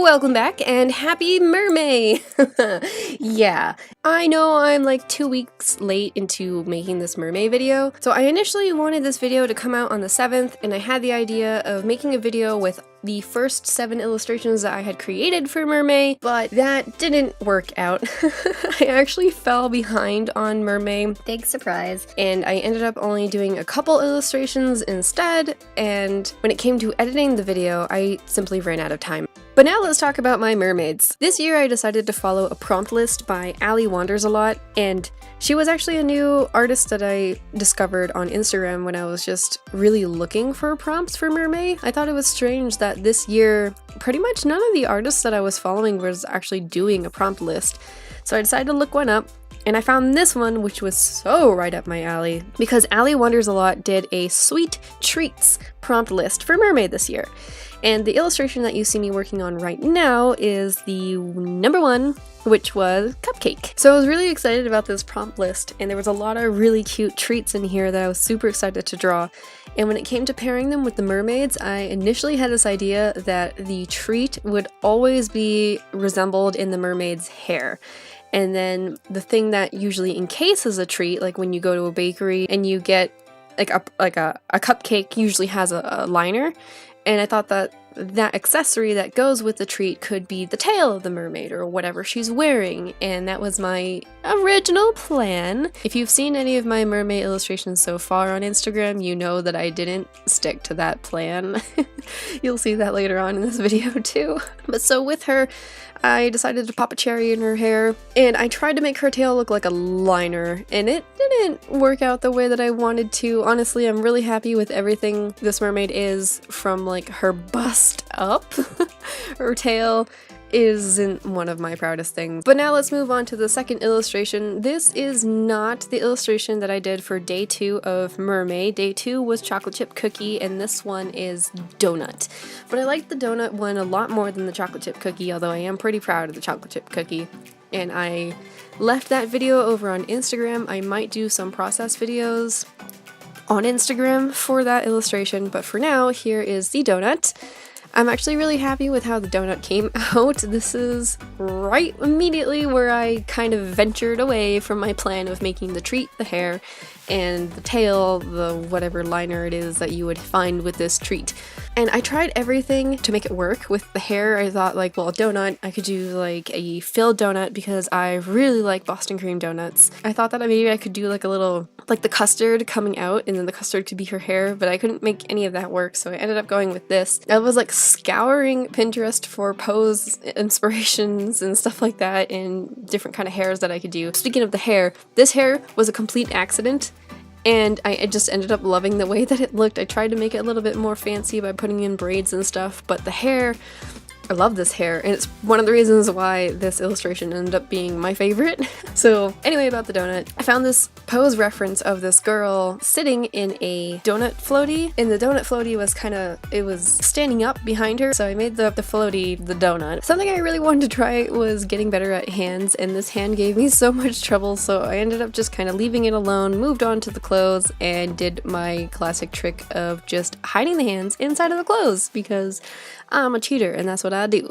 Welcome back and happy Mermay! Yeah, I know I'm like 2 weeks late into making this Mermay video. So I initially wanted this video to come out on the 7th, and I had the idea of making a video with the first 7 illustrations that I had created for Mermay, but that didn't work out. I actually fell behind on Mermay. Big surprise. And I ended up only doing a couple illustrations instead, and when it came to editing the video, I simply ran out of time. But now let's talk about my mermaids. This year I decided to follow a prompt list by Ali Wanders a Lot, and she was actually a new artist that I discovered on Instagram when I was just really looking for prompts for Mermay. I thought it was strange that this year pretty much none of the artists that I was following was actually doing a prompt list. So I decided to look one up, and I found this one, which was so right up my alley, because Ali Wanders a Lot did a sweet treats prompt list for Mermay this year. And the illustration that you see me working on right now is the number 1, which was Cupcake. So I was really excited about this prompt list, and there was a lot of really cute treats in here that I was super excited to draw. And when it came to pairing them with the mermaids, I initially had this idea that the treat would always be resembled in the mermaid's hair. And then the thing that usually encases a treat, like when you go to a bakery and you get like a cupcake usually has a liner. And I thought that that accessory that goes with the treat could be the tail of the mermaid or whatever she's wearing, and that was my original plan. If you've seen any of my mermaid illustrations so far on Instagram, you know that I didn't stick to that plan. You'll see that later on in this video too. But so with her, I decided to pop a cherry in her hair, and I tried to make her tail look like a liner, and it didn't work out the way that I wanted to. Honestly, I'm really happy with everything this mermaid is, from like her bust up. Her tail isn't one of my proudest things. But now let's move on to the second illustration. This is not the illustration that I did for day 2 of Mermay. Day 2 was chocolate chip cookie, and this one is donut. But I like the donut one a lot more than the chocolate chip cookie, although I am pretty proud of the chocolate chip cookie. And I left that video over on Instagram. I might do some process videos on Instagram for that illustration, but for now, here is the donut. I'm actually really happy with how the donut came out. This is right immediately where I kind of ventured away from my plan of making the treat the hair and the tail the whatever liner it is that you would find with this treat. And I tried everything to make it work. With the hair, I thought like, well, a donut, I could do like a filled donut because I really like Boston cream donuts. I thought that maybe I could do like a little, like the custard coming out and then the custard could be her hair, but I couldn't make any of that work, so I ended up going with this. I was like scouring Pinterest for pose inspirations and stuff like that and different kind of hairs that I could do. Speaking of the hair, this hair was a complete accident. And I just ended up loving the way that it looked. I tried to make it a little bit more fancy by putting in braids and stuff, but the hair, I love this hair, and it's one of the reasons why this illustration ended up being my favorite. So anyway, about the donut, I found this pose reference of this girl sitting in a donut floaty, and the donut floaty was it was standing up behind her, so I made the floaty the donut. Something I really wanted to try was getting better at hands, and this hand gave me so much trouble, so I ended up just kind of leaving it alone, moved on to the clothes, and did my classic trick of just hiding the hands inside of the clothes, because I'm a cheater and that's what I do.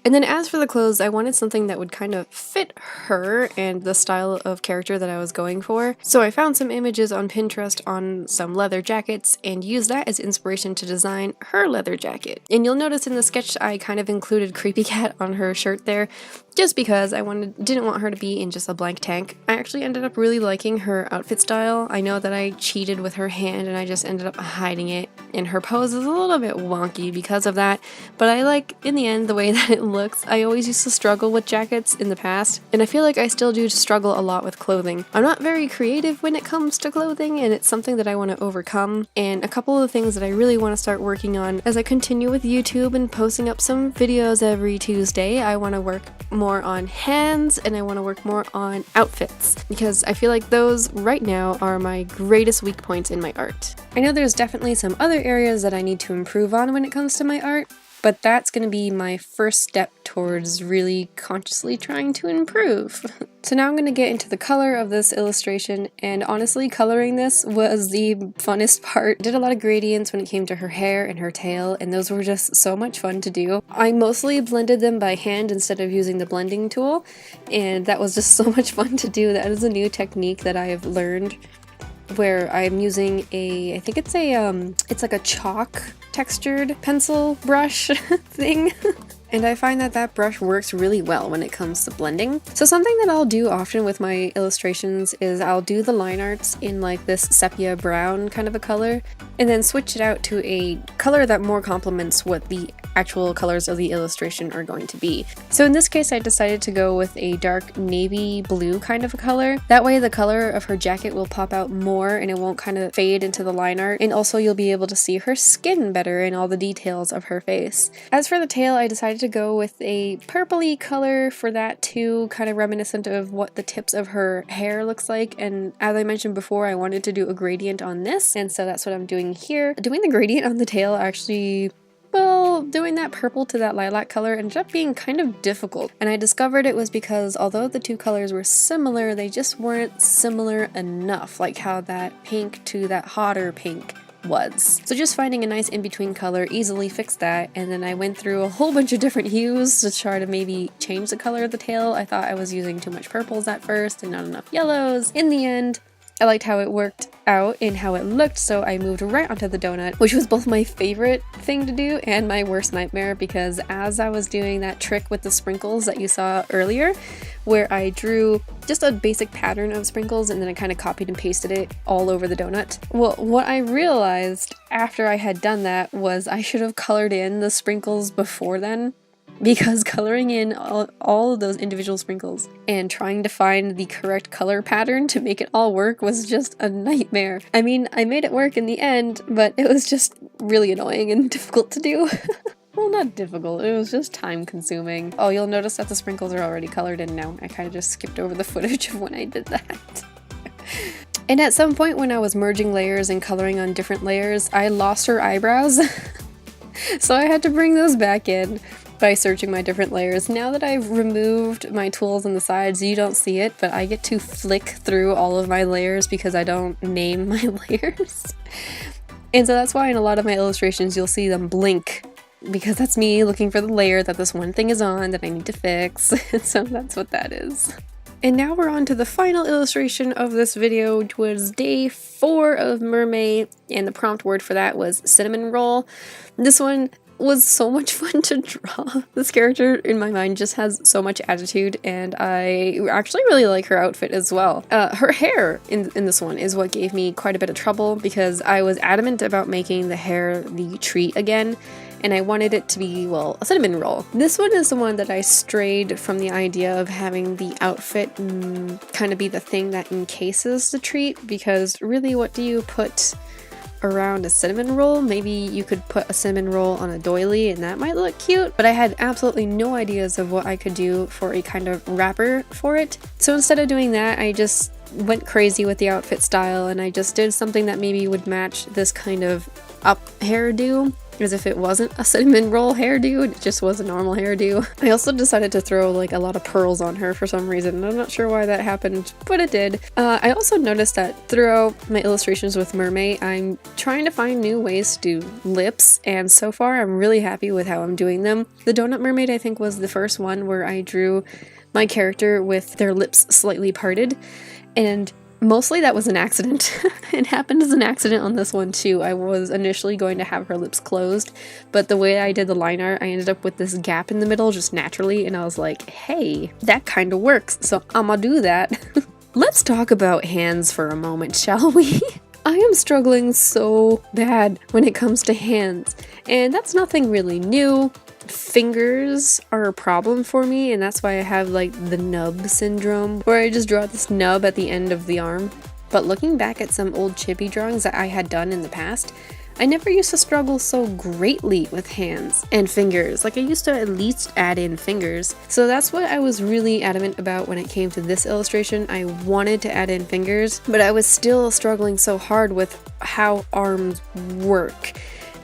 And then as for the clothes, I wanted something that would kind of fit her and the style of character that I was going for. So I found some images on Pinterest on some leather jackets and used that as inspiration to design her leather jacket. And you'll notice in the sketch I kind of included Creepy Cat on her shirt there, just because I didn't want her to be in just a blank tank. I actually ended up really liking her outfit style. I know that I cheated with her hand and I just ended up hiding it, and her pose is a little bit wonky because of that, but I like, in the end, the way that it looks. I always used to struggle with jackets in the past, and I feel like I still do struggle a lot with clothing. I'm not very creative when it comes to clothing, and it's something that I want to overcome, and a couple of things that I really want to start working on as I continue with YouTube and posting up some videos every Tuesday. I want to work more on hands, and I want to work more on outfits, because I feel like those right now are my greatest weak points in my art. I know there's definitely some other areas that I need to improve on when it comes to my art, but that's going to be my first step towards really consciously trying to improve. So now I'm going to get into the color of this illustration, and honestly, coloring this was the funnest part. I did a lot of gradients when it came to her hair and her tail, and those were just so much fun to do. I mostly blended them by hand instead of using the blending tool, and that was just so much fun to do. That is a new technique that I have learned, where I'm using I think it's it's like a chalk textured pencil brush thing. And I find that that brush works really well when it comes to blending. So something that I'll do often with my illustrations is I'll do the line arts in like this sepia brown kind of a color, and then switch it out to a color that more complements what the actual colors of the illustration are going to be. So in this case, I decided to go with a dark navy blue kind of a color. That way the color of her jacket will pop out more and it won't kind of fade into the line art, and also you'll be able to see her skin better and all the details of her face. As for the tail, I decided to go with a purpley color for that too, kind of reminiscent of what the tips of her hair looks like, and as I mentioned before, I wanted to do a gradient on this, and so that's what I'm doing here. Doing the gradient on the tail actually, well, doing that purple to that lilac color ended up being kind of difficult, and I discovered it was because although the two colors were similar, they just weren't similar enough, like how that pink to that hotter pink was. So just finding a nice in-between color easily fixed that, and then I went through a whole bunch of different hues to try to maybe change the color of the tail. I thought I was using too much purples at first and not enough yellows. In the end, I liked how it worked out and how it looked, so I moved right onto the donut, which was both my favorite thing to do and my worst nightmare, because as I was doing that trick with the sprinkles that you saw earlier, where I drew just a basic pattern of sprinkles and then I kind of copied and pasted it all over the donut. Well, what I realized after I had done that was I should have colored in the sprinkles before then, because coloring in all of those individual sprinkles and trying to find the correct color pattern to make it all work was just a nightmare. I mean, I made it work in the end, but it was just really annoying and difficult to do. Well, not difficult, it was just time consuming. Oh, you'll notice that the sprinkles are already colored in now. I kind of just skipped over the footage of when I did that. And at some point when I was merging layers and coloring on different layers, I lost her eyebrows. So I had to bring those back in by searching my different layers. Now that I've removed my tools on the sides, you don't see it, but I get to flick through all of my layers because I don't name my layers. And so that's why in a lot of my illustrations you'll see them blink, because that's me looking for the layer that this one thing is on that I need to fix. So that's what that is. And now we're on to the final illustration of this video, which was day 4 of Mermay, and the prompt word for that was cinnamon roll. This one was so much fun to draw. This character in my mind just has so much attitude, and I actually really like her outfit as well. Her hair in this one is what gave me quite a bit of trouble, because I was adamant about making the hair the treat again, and I wanted it to be, well, a cinnamon roll. This one is the one that I strayed from the idea of having the outfit kind of be the thing that encases the treat, because really what do you put around a cinnamon roll? Maybe you could put a cinnamon roll on a doily and that might look cute, but I had absolutely no ideas of what I could do for a kind of wrapper for it. So instead of doing that, I just went crazy with the outfit style, and I just did something that maybe would match this kind of up hairdo, as if it wasn't a cinnamon roll hairdo, it just was a normal hairdo. I also decided to throw like a lot of pearls on her for some reason, and I'm not sure why that happened, but it did. I also noticed that throughout my illustrations with Mermay, I'm trying to find new ways to do lips, and so far I'm really happy with how I'm doing them. The Donut Mermaid, I think, was the first one where I drew my character with their lips slightly parted, and mostly that was an accident. It happened as an accident on this one too. I was initially going to have her lips closed, but the way I did the line art, I ended up with this gap in the middle just naturally, and I was like, hey, that kind of works, so I'ma do that. Let's talk about hands for a moment, shall we? I am struggling so bad when it comes to hands, and that's nothing really new. Fingers are a problem for me, and that's why I have like the nub syndrome, where I just draw this nub at the end of the arm. But looking back at some old chibi drawings that I had done in the past, I never used to struggle so greatly with hands and fingers. Like, I used to at least add in fingers. So that's what I was really adamant about when it came to this illustration. I wanted to add in fingers, but I was still struggling so hard with how arms work.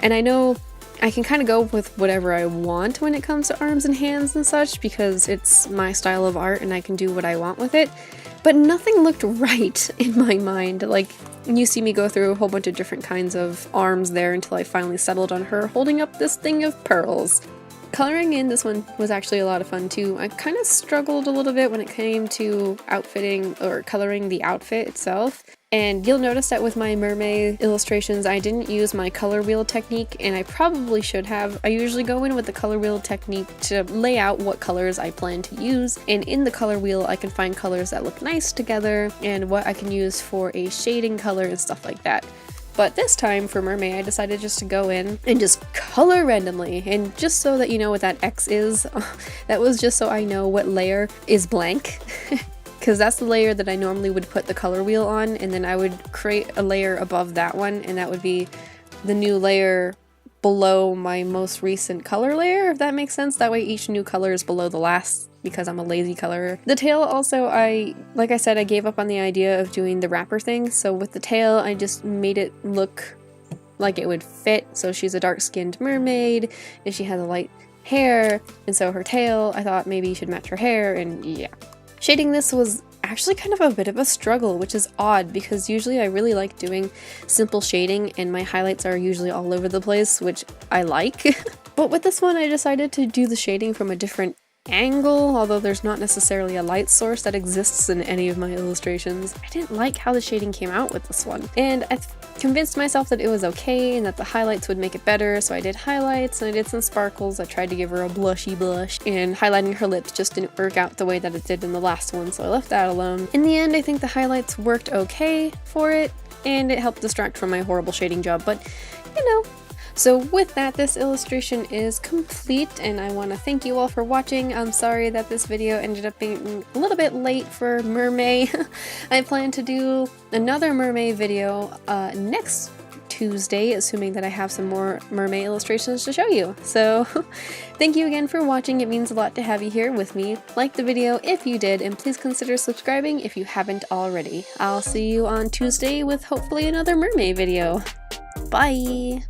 And I know I can kind of go with whatever I want when it comes to arms and hands and such, because it's my style of art and I can do what I want with it. But nothing looked right in my mind. Like, you see me go through a whole bunch of different kinds of arms there until I finally settled on her holding up this thing of pearls. Coloring in this one was actually a lot of fun too. I kind of struggled a little bit when it came to outfitting or coloring the outfit itself. And you'll notice that with my Mermay illustrations, I didn't use my color wheel technique, and I probably should have. I usually go in with the color wheel technique to lay out what colors I plan to use, and in the color wheel I can find colors that look nice together and what I can use for a shading color and stuff like that. But this time for Mermay, I decided just to go in and just color randomly, and just so that you know what that X is, that was just so I know what layer is blank. Because that's the layer that I normally would put the color wheel on, and then I would create a layer above that one, and that would be the new layer below my most recent color layer, if that makes sense. That way each new color is below the last, because I'm a lazy colorer. The tail also, like I said, I gave up on the idea of doing the wrapper thing, so with the tail I just made it look like it would fit. So she's a dark-skinned mermaid, and she has a light hair, and so her tail, I thought maybe you should match her hair, and yeah. Shading this was actually kind of a bit of a struggle, which is odd because usually I really like doing simple shading and my highlights are usually all over the place, which I like. But with this one I decided to do the shading from a different angle, although there's not necessarily a light source that exists in any of my illustrations. I didn't like how the shading came out with this one, and I convinced myself that it was okay and that the highlights would make it better, so I did highlights and I did some sparkles. I tried to give her a blushy blush, and highlighting her lips just didn't work out the way that it did in the last one, so I left that alone. In the end, I think the highlights worked okay for it, and it helped distract from my horrible shading job, but you know. So with that, this illustration is complete, and I want to thank you all for watching. I'm sorry that this video ended up being a little bit late for Mermay. I plan to do another Mermay video next Tuesday, assuming that I have some more Mermay illustrations to show you. So thank you again for watching. It means a lot to have you here with me. Like the video if you did, and please consider subscribing if you haven't already. I'll see you on Tuesday with hopefully another Mermay video. Bye!